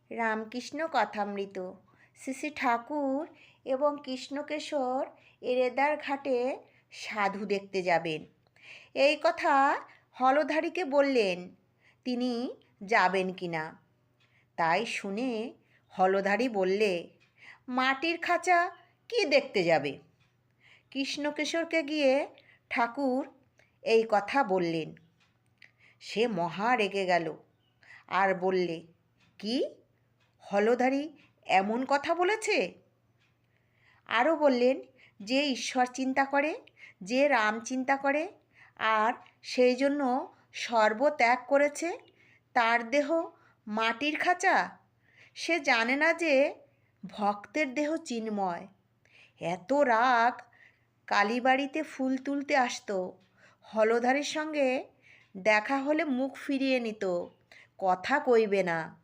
রামকৃষ্ণ কথামৃত। শ্রী শ্রী ঠাকুর এবং কৃষ্ণকেশর এরেদার ঘাটে সাধু দেখতে যাবেন। এই কথা হলধারীকে বললেন, তিনি যাবেন কি না। তাই শুনে হলধারী বললে, মাটির খাঁচা কি দেখতে যাবে। কৃষ্ণকেশরকে গিয়ে ঠাকুর এই কথা বললেন। সে মহা রেগে গেল আর বললে, কি, হলধারী এমন কথা বলেছে? আরও বললেন, যে ঈশ্বর চিন্তা করে, যে রাম চিন্তা করে আর সেই জন্য সর্বত্যাগ করেছে, তার দেহ মাটির খাঁচা। সে জানে না যে ভক্তের দেহ চিন্ময়। এত রাগ, কালীবাড়িতে ফুল তুলতে আসতো, হলধারীর সঙ্গে দেখা হলে মুখ ফিরিয়ে নিত, কথা কইবে না।